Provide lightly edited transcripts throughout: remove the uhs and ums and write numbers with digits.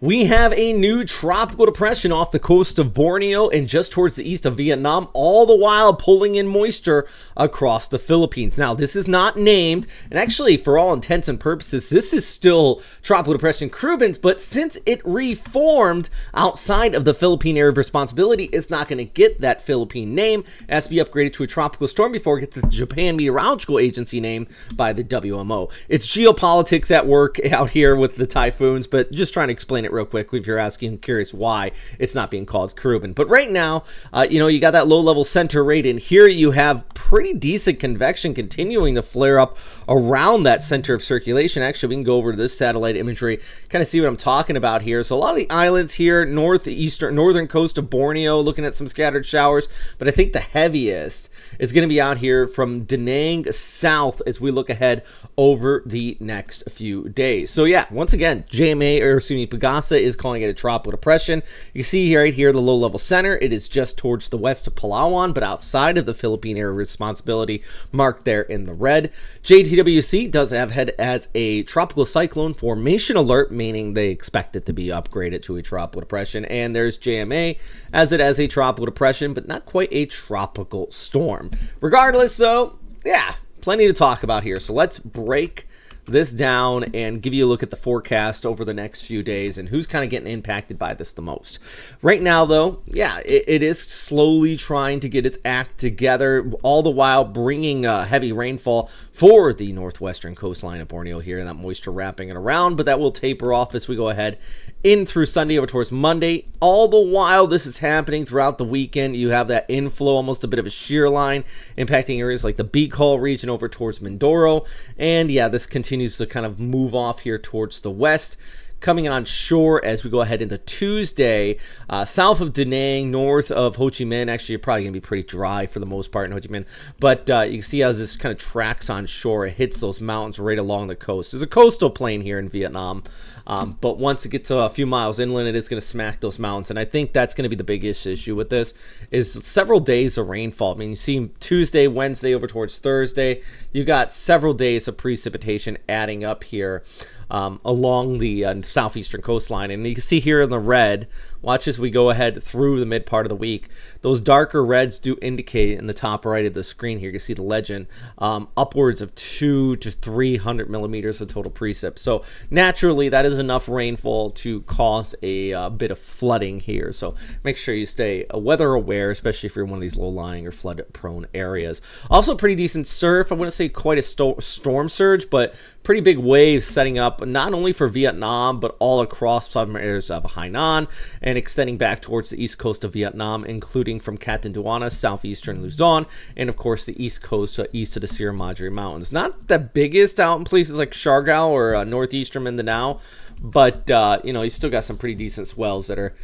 We have a new tropical depression off the coast of Borneo and just towards the east of Vietnam, all the while pulling in moisture across the Philippines. Now, this is not named, and actually, for all intents and purposes, this is still Tropical Depression Krubens, but since it reformed outside of the Philippine area of responsibility, it's not going to get that Philippine name. It has to be upgraded to a tropical storm before it gets the Japan Meteorological Agency name by the WMO. It's geopolitics at work out here with the typhoons, but just trying to explain it real quick if you're asking, curious why it's not being called Kruben. But right now, you got that low-level center right in here. You have pretty decent convection continuing to flare up around that center of circulation. Actually, we can go over to this satellite imagery, kind of see what I'm talking about here. So a lot of the islands here, northern coast of Borneo, looking at some scattered showers, but I think the heaviest is going to be out here from Da Nang south as we look ahead over the next few days. So yeah, once again, Pagasa is calling it a tropical depression. You see right here the low-level center. It is just towards the west of Palawan, but outside of the Philippine area of responsibility, marked there in the red. JTWC does have head as a tropical cyclone formation alert, meaning they expect it to be upgraded to a tropical depression. And there's JMA as it as a tropical depression, but not quite a tropical storm. Regardless, though, yeah, plenty to talk about here. So let's break this down and give you a look at the forecast over the next few days and who's kind of getting impacted by this the most. Right now, though, yeah, it is slowly trying to get its act together, all the while bringing heavy rainfall for the northwestern coastline of Borneo here, and that moisture wrapping it around, but that will taper off as we go ahead in through Sunday over towards Monday. All the while this is happening throughout the weekend, you have that inflow, almost a bit of a shear line, impacting areas like the Bicol region over towards Mindoro, and yeah, this continues to kind of move off here towards the west, coming on shore as we go ahead into Tuesday, south of Da Nang, north of Ho Chi Minh. Actually, you're probably going to be pretty dry for the most part in Ho Chi Minh, but you can see as this kind of tracks on shore, it hits those mountains right along the coast. There's a coastal plain here in Vietnam, but once it gets a few miles inland, it is going to smack those mountains, and I think that's going to be the biggest issue with this, is several days of rainfall. I mean, you see Tuesday, Wednesday over towards Thursday, you got several days of precipitation adding up here along the southeastern coastline. And you can see here in the red, watch as we go ahead through the mid part of the week, those darker reds do indicate in the top right of the screen here, you can see the legend, upwards of 200 to 300 millimeters of total precip. So naturally that is enough rainfall to cause a bit of flooding here, so make sure you stay weather aware, especially if you're in one of these low-lying or flood prone areas. Also pretty decent surf. I wouldn't say quite a storm surge, but pretty big waves setting up not only for Vietnam but all across southern areas of Hainan and extending back towards the east coast of Vietnam, including from Catanduanes, southeastern Luzon, and of course the east coast east of the Sierra Madre Mountains. Not the biggest out in places like Siargao or northeastern Mindanao, but you still got some pretty decent swells that are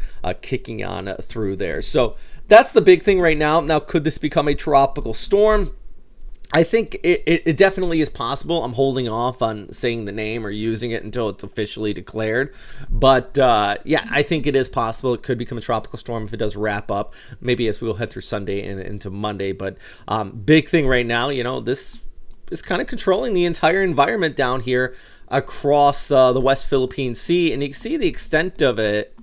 kicking on through there. So that's the big thing right now. Now, could this become a tropical storm? I think it definitely is possible. I'm holding off on saying the name or using it until it's officially declared. But, yeah, I think it is possible. It could become a tropical storm if it does wrap up, maybe as we'll head through Sunday and into Monday. But big thing right now, this is kind of controlling the entire environment down here across the West Philippine Sea. And you can see the extent of it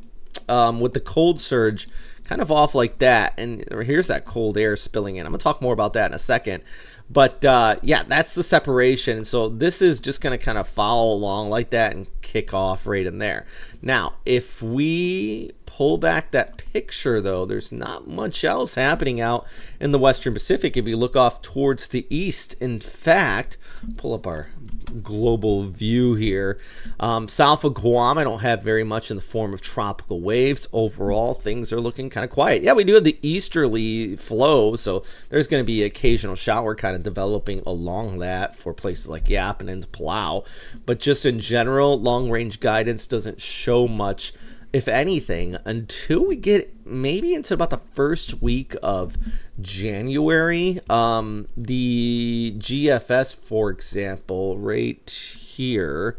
with the cold surge kind of off like that. And here's that cold air spilling in. I'm going to talk more about that in a second. But, yeah, that's the separation. So this is just going to kind of follow along like that and kick off right in there. Now, if we pull back that picture, though, there's not much else happening out in the Western Pacific. If you look off towards the east, in fact, pull up our global view here. South of Guam, I don't have very much in the form of tropical waves. Overall, things are looking kind of quiet. Yeah, we do have the easterly flow, so there's going to be occasional shower kind of developing along that for places like Yap and into Palau. But just in general, long-range guidance doesn't show much, if anything, until we get maybe into about the first week of January. The GFS, for example, right here,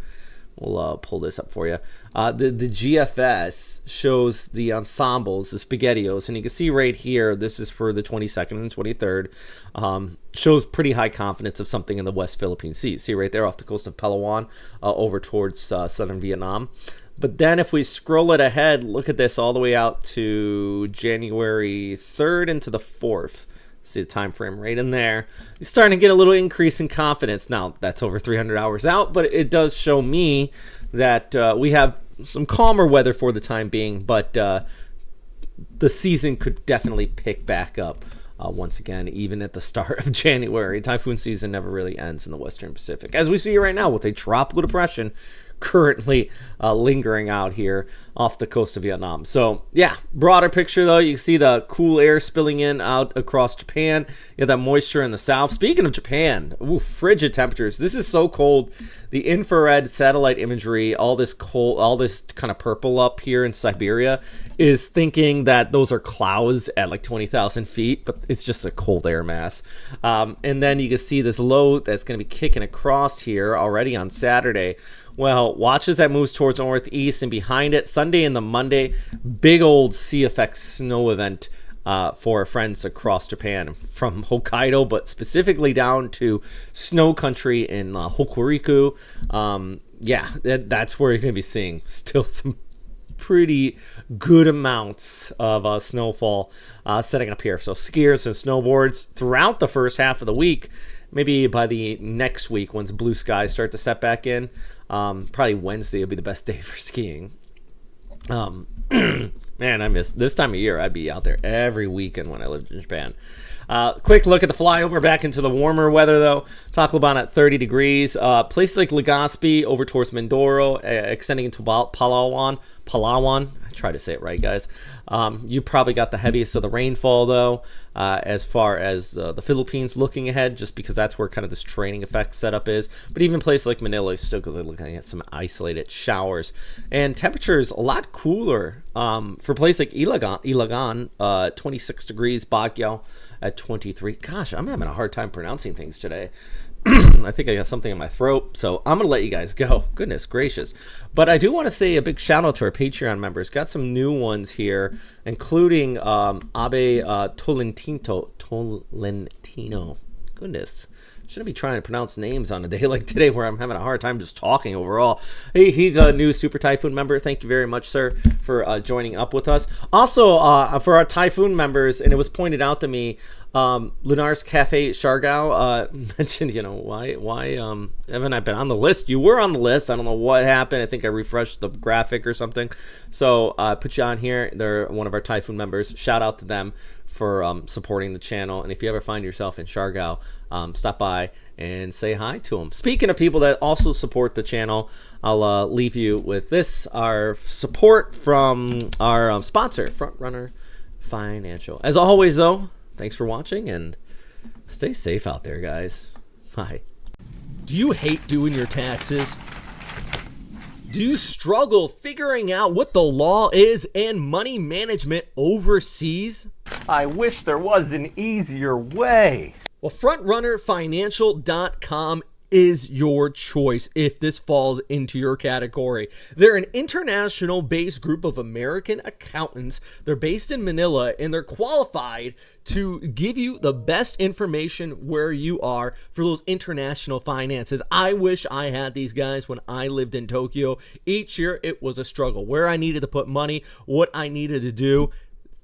we'll pull this up for you. The GFS shows the ensembles, the spaghettios, and you can see right here, this is for the 22nd and 23rd, shows pretty high confidence of something in the West Philippine Sea. See right there off the coast of Palawan over towards southern Vietnam. But then if we scroll it ahead, look at this all the way out to January 3rd into the 4th. See the time frame right in there. You're starting to get a little increase in confidence. Now, that's over 300 hours out, but it does show me that we have some calmer weather for the time being, but the season could definitely pick back up once again, even at the start of January. Typhoon season never really ends in the Western Pacific, as we see right now with a tropical depression currently lingering out here off the coast of Vietnam. So yeah, broader picture though, you can see the cool air spilling in out across Japan. You have that moisture in the south. Speaking of Japan, ooh, frigid temperatures. This is so cold. The infrared satellite imagery, all this cold, all this kind of purple up here in Siberia is thinking that those are clouds at like 20,000 feet, but it's just a cold air mass. And then you can see this low that's going to be kicking across here already on Saturday. Well, watch as that moves towards northeast, and behind it, Sunday and the Monday, big old sea effect snow event for our friends across Japan, from Hokkaido, but specifically down to snow country in Hokuriku. Yeah, that's where you're going to be seeing still some pretty good amounts of snowfall setting up here. So skiers and snowboards throughout the first half of the week, maybe by the next week, once blue skies start to set back in, probably Wednesday will be the best day for skiing. Man, I miss this time of year. I'd be out there every weekend when I lived in Japan. Quick look at the flyover back into the warmer weather, though. Tacloban at 30 degrees. Places like Legazpi over towards Mindoro, extending into Palawan. I try to say it right, guys. You probably got the heaviest of the rainfall, though, as far as the Philippines looking ahead, just because that's where kind of this training effect setup is. But even places like Manila is still looking at some isolated showers. And temperatures a lot cooler for places like Ilagan, 26 degrees, Baguio at 23. Gosh, I'm having a hard time pronouncing things today. I think I got something in my throat, so I'm going to let you guys go. Goodness gracious. But I do want to say a big shout out to our Patreon members. Got some new ones here, including Abe Tolentino. Goodness. Shouldn't be trying to pronounce names on a day like today where I'm having a hard time just talking overall. Hey, he's a new Super Typhoon member. Thank you very much, sir, for joining up with us. Also, for our Typhoon members, and it was pointed out to me, Lunar's Cafe Siargao mentioned, why haven't I been on the list? You were on the list. I don't know what happened. I think I refreshed the graphic or something. So I put you on here. They're one of our Typhoon members. Shout out to them for supporting the channel. And if you ever find yourself in Siargao, stop by and say hi to them. Speaking of people that also support the channel, I'll leave you with this, our support from our sponsor, Frontrunner Financial. As always, though, thanks for watching, and stay safe out there, guys. Bye. Do you hate doing your taxes? Do you struggle figuring out what the law is and money management overseas? I wish there was an easier way. Well, FrontrunnerFinancial.com is your choice if this falls into your category. They're an international-based group of American accountants. They're based in Manila, and they're qualified to give you the best information where you are for those international finances. I wish I had these guys when I lived in Tokyo. Each year, it was a struggle. Where I needed to put money, what I needed to do.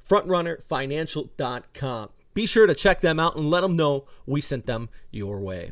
FrontrunnerFinancial.com. Be sure to check them out and let them know we sent them your way.